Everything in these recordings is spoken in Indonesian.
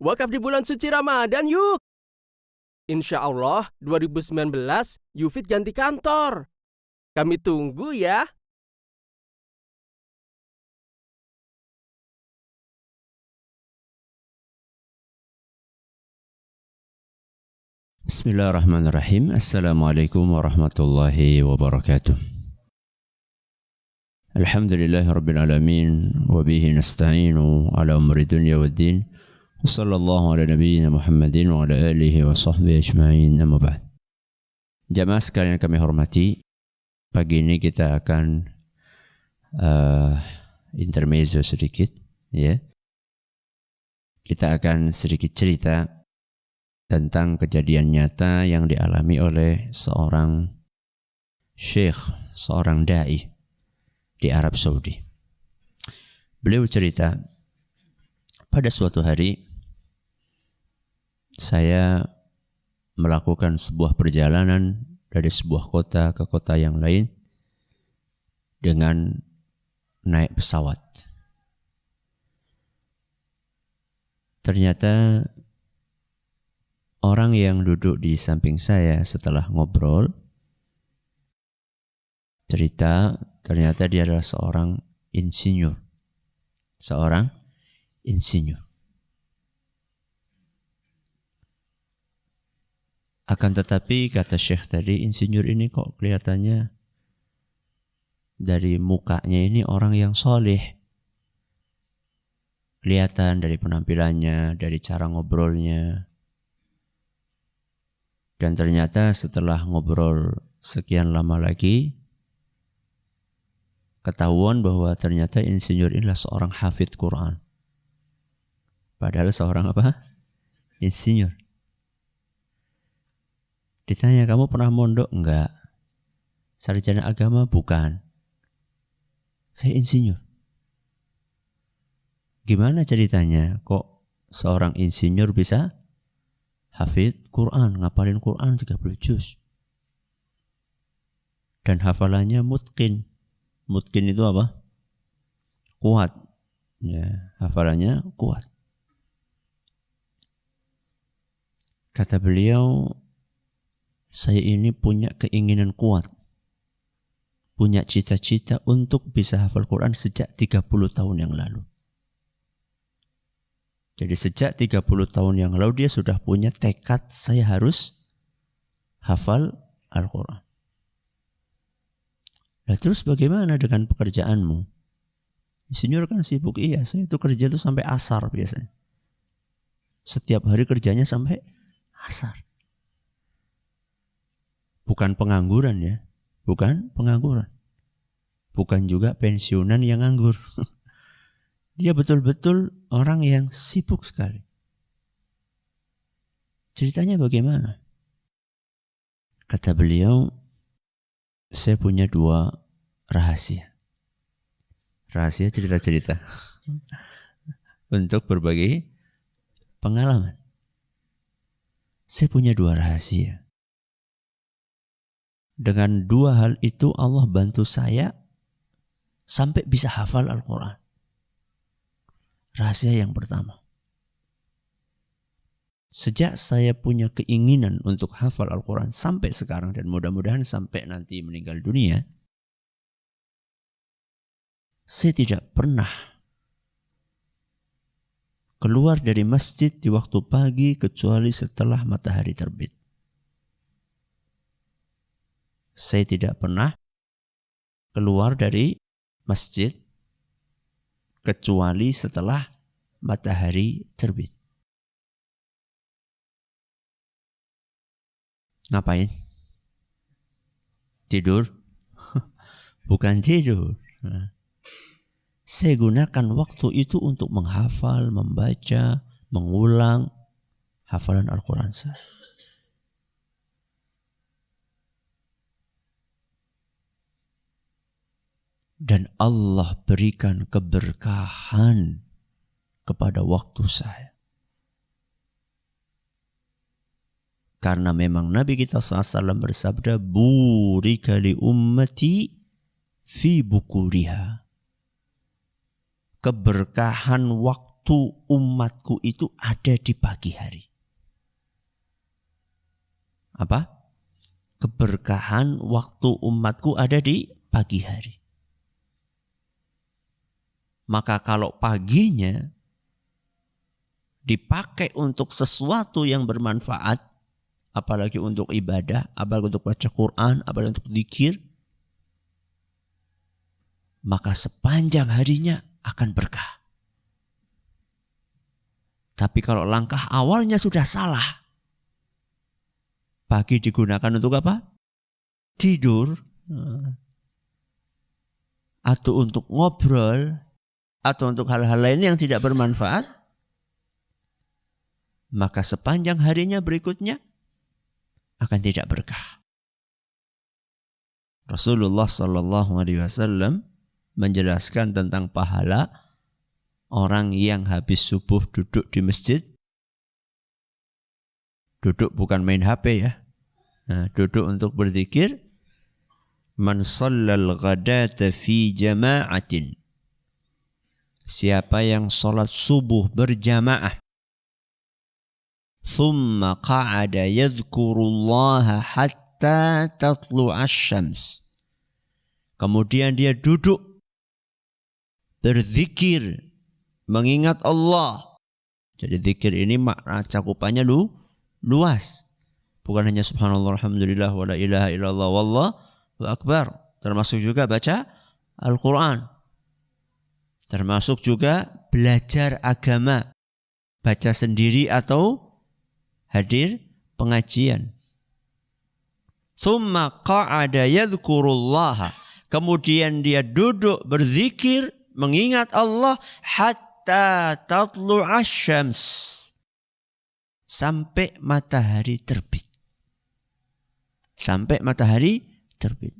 Wakaf di bulan suci Ramadan yuk. Insya Allah 2019 Yufid ganti kantor. Kami tunggu ya. Bismillahirrahmanirrahim. Assalamualaikum warahmatullahi wabarakatuh. Alhamdulillahirabbil alamin wa bihi nasta'inu ala umuri dunya waddin. Wassallallahu ala nabiyyina Muhammadin wa ala alihi wa sahbihi ajma'in. Amma ba'd. Jamaah sekalian kami hormati, pagi ini kita akan intermezzo sedikit, ya. Kita akan sedikit cerita tentang kejadian nyata yang dialami oleh seorang syekh, seorang dai di Arab Saudi. Beliau cerita, pada suatu hari saya melakukan sebuah perjalanan dari sebuah kota ke kota yang lain dengan naik pesawat. Ternyata orang yang duduk di samping saya setelah ngobrol cerita, ternyata dia adalah seorang insinyur. Seorang insinyur. Akan tetapi kata Syekh tadi, insinyur ini kok kelihatannya dari mukanya ini orang yang soleh. Kelihatan dari penampilannya, dari cara ngobrolnya. Dan ternyata setelah ngobrol sekian lama lagi, ketahuan bahwa ternyata insinyur inilah seorang hafidz Quran. Padahal seorang apa? Insinyur. Ditanya, kamu pernah mondok? Enggak. Sarjana agama? Bukan. Saya insinyur. Gimana ceritanya? Kok seorang insinyur bisa hafidz Quran, ngapalin Quran 30 juz. Dan hafalannya mutqin. Mutqin itu apa? Kuat. Ya, hafalannya kuat. Kata beliau, saya ini punya keinginan kuat. Punya cita-cita untuk bisa hafal Quran sejak 30 tahun yang lalu. Jadi sejak 30 tahun yang lalu dia sudah punya tekad, saya harus hafal Al-Quran. Nah terus bagaimana dengan pekerjaanmu? Insinyur kan sibuk, iya, saya itu kerja itu sampai asar biasanya. Setiap hari kerjanya sampai asar. Bukan pengangguran ya, bukan pengangguran. Bukan juga pensiunan yang nganggur. Dia betul-betul orang yang sibuk sekali. Ceritanya bagaimana? Kata beliau, saya punya 2 rahasia. Rahasia cerita-cerita. Untuk berbagi pengalaman. Saya punya 2 rahasia. Dengan 2 hal itu Allah bantu saya sampai bisa hafal Al-Quran. Rahasia yang pertama. Sejak saya punya keinginan untuk hafal Al-Quran sampai sekarang dan mudah-mudahan sampai nanti meninggal dunia, saya tidak pernah keluar dari masjid di waktu pagi kecuali setelah matahari terbit. Saya tidak pernah keluar dari masjid kecuali setelah matahari terbit. Ngapain? Tidur? Bukan tidur. Saya gunakan waktu itu untuk menghafal, membaca, mengulang hafalan Al-Quran saya. Dan Allah berikan keberkahan kepada waktu saya. Karena memang Nabi kita SAW bersabda, burika li ummati fi bukuriha. Keberkahan waktu waktu umatku itu ada di pagi hari. Apa? Keberkahan waktu umatku ada di pagi hari. Maka kalau paginya dipakai untuk sesuatu yang bermanfaat, apalagi untuk ibadah, apalagi untuk baca Quran, apalagi untuk zikir, maka sepanjang harinya akan berkah. Tapi kalau langkah awalnya sudah salah, pagi digunakan untuk apa? Tidur, atau untuk ngobrol, atau untuk hal-hal lain yang tidak bermanfaat, maka sepanjang harinya berikutnya akan tidak berkah. Rasulullah Sallallahu Alaihi Wasallam menjelaskan tentang pahala orang yang habis subuh duduk di masjid. Duduk bukan main HP ya. Nah, duduk untuk berzikir. Man shallal ghadata fi jama'atin. Siapa yang salat subuh berjamaah. Thumma qa'ada yadhkurullaha hatta tatlu'ash syams. Kemudian dia duduk berzikir, mengingat Allah. Jadi zikir ini makna cakupannya luas. Bukan hanya subhanallah, alhamdulillah, wa la ilaha illallah, wallahu akbar. Termasuk juga baca Al-Quran. Termasuk juga belajar agama. Baca sendiri atau hadir pengajian. Tsumma qa'ada yadhkurullaha. Kemudian dia duduk berzikir, mengingat Allah hatta tatlu'ash syams. Sampai matahari terbit. Sampai matahari terbit.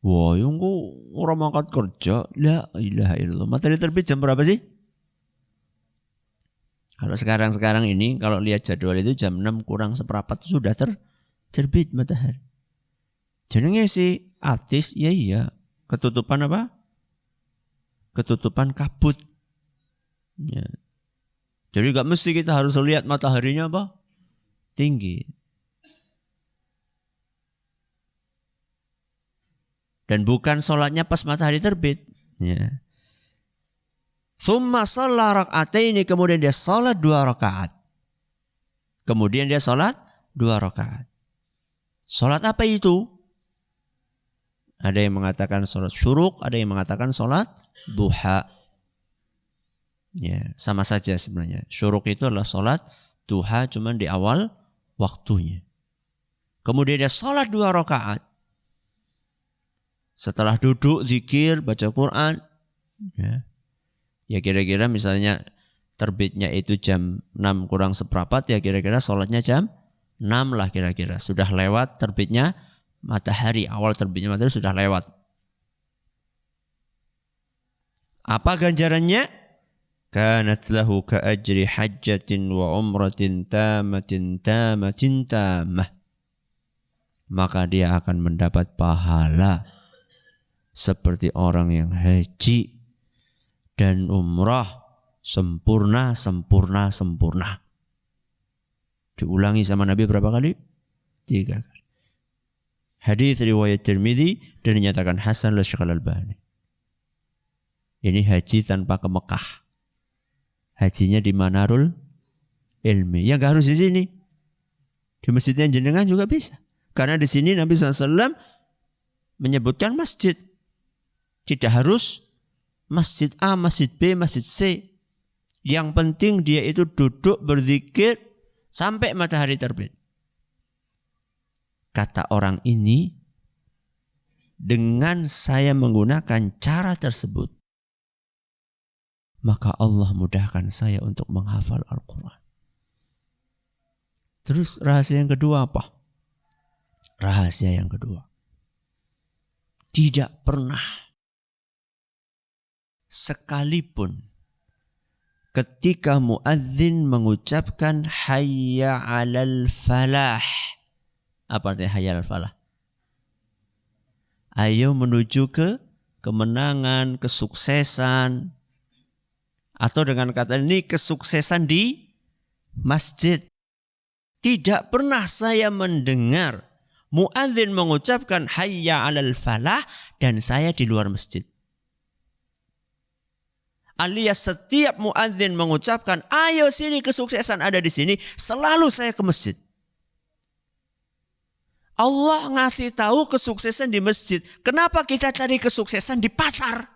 Wah, yang orang mangkat kerja, la ilaha illallah. Matahari terbit jam berapa sih? Kalau sekarang ini, kalau lihat jadwal itu jam 6 kurang seperempat sudah terbit matahari. Jenenge si artis, ya iya. Ketutupan apa? Ketutupan kabut. Ya. Jadi gak mesti kita harus lihat mataharinya apa? Tinggi. Dan bukan sholatnya pas matahari terbit. Ya. Tsumma shalla raka'ataini, kemudian dia sholat 2 rakaat. Kemudian dia sholat 2 rakaat. Sholat apa itu? Ada yang mengatakan sholat syuruk, ada yang mengatakan sholat duha. Ya, sama saja sebenarnya. Syuruk itu adalah sholat, duha cuman di awal waktunya. Kemudian dia sholat 2 rakaat. Setelah duduk, zikir, baca Quran. Ya kira-kira misalnya terbitnya itu jam 6 kurang seperempat, ya kira-kira sholatnya jam 6 lah kira-kira. Sudah lewat terbitnya matahari, awal terbitnya matahari sudah lewat. Apa ganjarannya? Kanat lahu ka ajri hajjatin wa umratin tamatin tamah. Maka dia akan mendapat pahala seperti orang yang haji dan umrah sempurna. Diulangi sama Nabi berapa kali? 3 kali. Hadis riwayat Tirmidzi dan dinyatakan hasan oleh Syekh Al-Albani. Ini haji tanpa ke Mekah. Hajinya di Manarul Ilmi. Ya gak harus di sini. Di masjidnya jenengan juga bisa. Karena di sini Nabi SAW menyebutkan masjid. Tidak harus masjid A, masjid B, masjid C. Yang penting dia itu duduk berzikir sampai matahari terbit. Kata orang ini, dengan saya menggunakan cara tersebut, maka Allah mudahkan saya untuk menghafal Al-Quran. Terus rahasia yang kedua apa? Rahasia yang kedua, tidak pernah sekalipun ketika muadzin mengucapkan hayya 'alal falah. Apa artinya hayya 'alal falah? Ayo menuju ke kemenangan, kesuksesan. Atau dengan kata ini kesuksesan di masjid. Tidak pernah saya mendengar muadzin mengucapkan hayya 'alal falah dan saya di luar masjid. Alias setiap muadzin mengucapkan ayo sini kesuksesan ada di sini, selalu saya ke masjid. Allah ngasih tahu kesuksesan di masjid. Kenapa kita cari kesuksesan di pasar?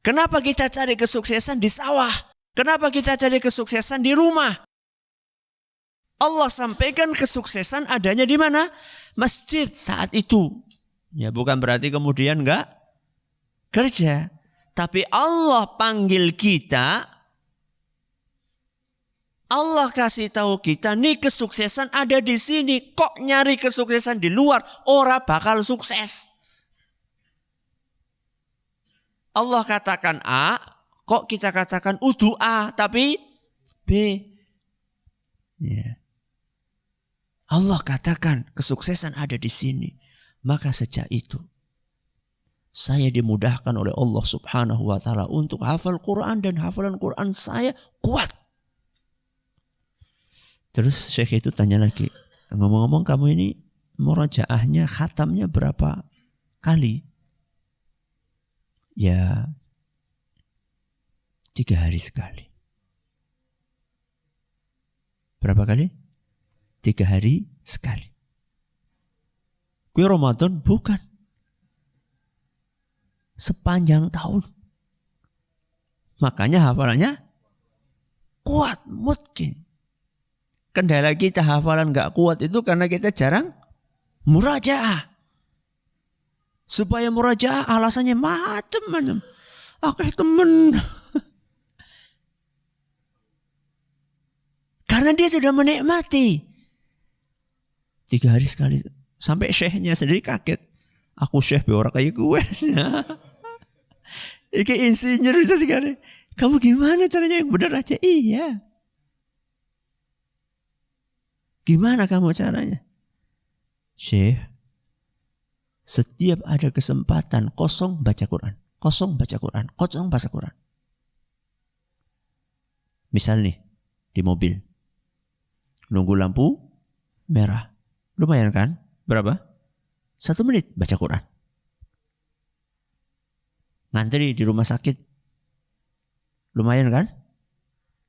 Kenapa kita cari kesuksesan di sawah? Kenapa kita cari kesuksesan di rumah? Allah sampaikan kesuksesan adanya di mana? Masjid saat itu. Ya, bukan berarti kemudian enggak kerja. Tapi Allah panggil kita. Allah kasih tahu kita, nih kesuksesan ada di sini. Kok nyari kesuksesan di luar? Ora bakal sukses. Allah katakan A, kok kita katakan udu A, tapi B. Ya. Allah katakan kesuksesan ada di sini. Maka sejak itu saya dimudahkan oleh Allah Subhanahu wa taala untuk hafal Quran, dan hafalan Quran saya kuat. Terus Syekh itu tanya lagi, ngomong-ngomong kamu ini murajaahnya, khatamnya berapa kali? Ya 3 hari sekali. Berapa kali? 3 hari sekali. Kue Ramadan bukan. Sepanjang tahun. Makanya hafalannya kuat, mungkin. Kendala kita hafalan gak kuat itu karena kita jarang murajaah. Supaya murajaah alasannya macam-macam. Oke temen. Karena dia sudah menikmati. 3 hari sekali. Sampai syekhnya sendiri kaget. Aku syekh beora kayak gue. Iki insinyur bisa 3 hari. Kamu gimana caranya yang benar aja? Iya. Gimana kamu caranya? Syekh, setiap ada kesempatan kosong baca Quran. Kosong baca Quran. Kosong baca Quran. Misal nih, di mobil. Nunggu lampu merah. Lumayan kan? Berapa? 1 menit baca Quran. Ngantri di rumah sakit. Lumayan kan?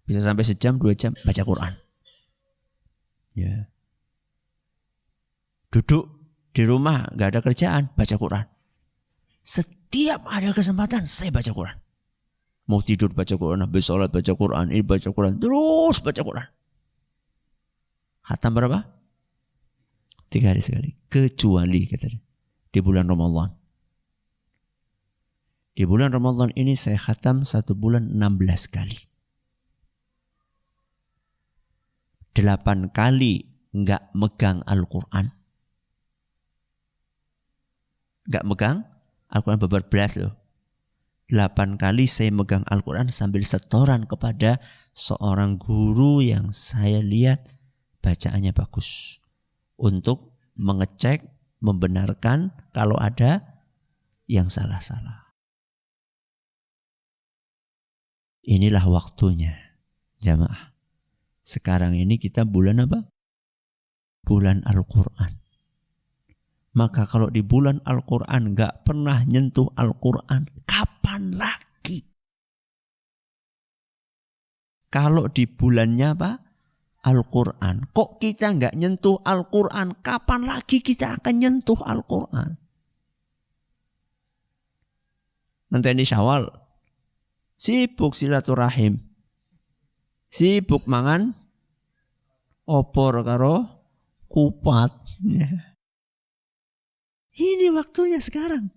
Bisa sampai sejam, 2 jam baca Quran. Ya. Duduk di rumah gak ada kerjaan, baca Quran. Setiap ada kesempatan saya baca Quran. Mau tidur baca Quran, habis sholat baca Quran, ini baca Quran, terus baca Quran. Khatam berapa? 3 hari sekali. Kecuali katanya di bulan Ramadan. Di bulan Ramadan ini saya khatam 1 bulan 16 kali. 8 kali enggak megang Al-Quran. Enggak megang Al-Quran beberbelas loh. 8 kali saya megang Al-Quran sambil setoran kepada seorang guru yang saya lihat bacaannya bagus. Untuk mengecek, membenarkan kalau ada yang salah-salah. Inilah waktunya, jamaah. Sekarang ini kita bulan apa? Bulan Al-Quran. Maka kalau di bulan Al-Quran gak pernah nyentuh Al-Quran, kapan lagi? Kalau di bulannya apa? Al-Quran. Kok kita gak nyentuh Al-Quran? Kapan lagi kita akan nyentuh Al-Quran? Nanti ini Syawal. Sibuk silaturahim. Sibuk mangan opor karo kupat. Ya. Ini waktunya sekarang.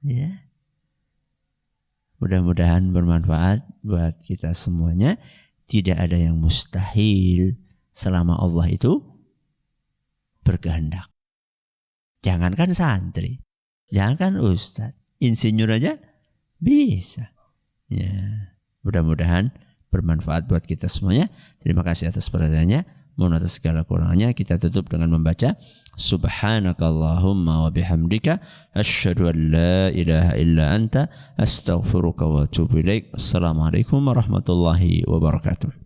Ya. Mudah-mudahan bermanfaat buat kita semuanya. Tidak ada yang mustahil selama Allah itu berkehendak. Jangankan santri, jangankan ustadz, insinyur aja bisa. Ya. Mudah-mudahan bermanfaat buat kita semuanya. Terima kasih atas perhatiannya. Mohon atas segala kurangnya kita tutup dengan membaca Subhanakallahumma wa bihamdika asyhadu an la ilaha illa anta astaghfiruka wa atubu ilaik. Assalamualaikum warahmatullahi wabarakatuh.